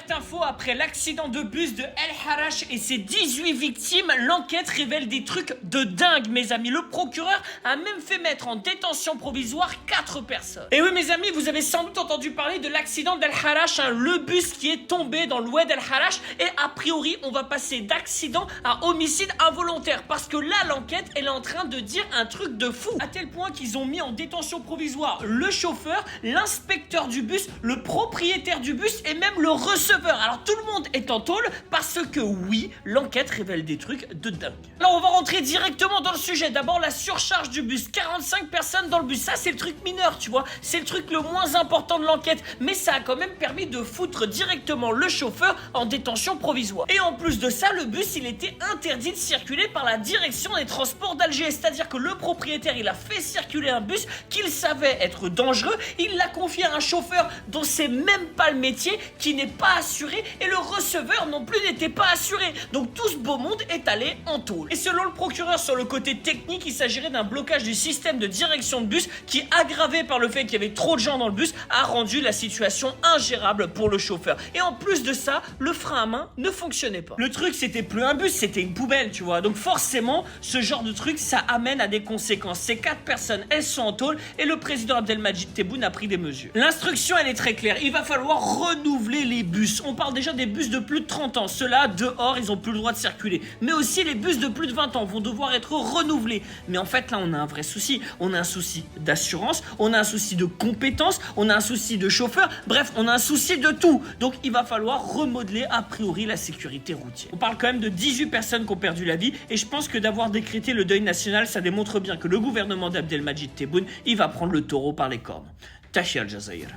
Alerte info, après l'accident de bus de El Harrach et ses 18 victimes, l'enquête révèle des trucs de dingue, mes amis. Le procureur a même fait mettre en détention provisoire 4 personnes. Et oui, mes amis, vous avez sans doute entendu parler de l'accident d'El Harrach, le bus qui est tombé dans l'oued d'El Harrach. Et a priori, on va passer d'accident à homicide involontaire. Parce que là, l'enquête, elle est en train de dire un truc de fou. À tel point qu'ils ont mis en détention provisoire le chauffeur, l'inspecteur du bus, le propriétaire du bus et même le receveur. Alors tout le monde est en tôle parce que oui, l'enquête révèle des trucs de dingue. Alors on va rentrer directement dans le sujet. D'abord la surcharge du bus, 45 personnes dans le bus. Ça c'est le truc mineur, tu vois. C'est le truc le moins important de l'enquête. Mais ça a quand même permis de foutre directement le chauffeur en détention provisoire. Et en plus de ça, le bus il était interdit de circuler par la direction des transports d'Alger. C'est-à-dire que le propriétaire il a fait circuler un bus qu'il savait être dangereux. Il l'a confié à un chauffeur dont c'est même pas le métier, qui n'est pas assuré, et le receveur non plus n'était pas assuré. Donc tout ce beau monde est allé en tôle. Et selon le procureur, sur le côté technique, il s'agirait d'un blocage du système de direction de bus qui, aggravé par le fait qu'il y avait trop de gens dans le bus, a rendu la situation ingérable pour le chauffeur. Et en plus de ça, le frein à main ne fonctionnait pas. Le truc, c'était plus un bus, c'était une poubelle, tu vois. Donc forcément, ce genre de truc, ça amène à des conséquences. Ces 4 personnes, elles sont en tôle et le président Abdelmadjid Tebboune a pris des mesures. L'instruction, elle est très claire. Il va falloir renouveler les bus. On parle déjà des bus de plus de 30 ans. Ceux-là, dehors, ils ont plus le droit de circuler. Mais aussi les bus de plus de 20 ans vont devoir être renouvelés. Mais en fait, là, on a un vrai souci. On a un souci d'assurance, on a un souci de compétence, on a un souci de chauffeur. Bref, on a un souci de tout. Donc, il va falloir remodeler a priori la sécurité routière. On parle quand même de 18 personnes qui ont perdu la vie. Et je pense que d'avoir décrété le deuil national, ça démontre bien que le gouvernement d'Abdelmadjid Tebboune, il va prendre le taureau par les cornes. Tachi Al Jazeera.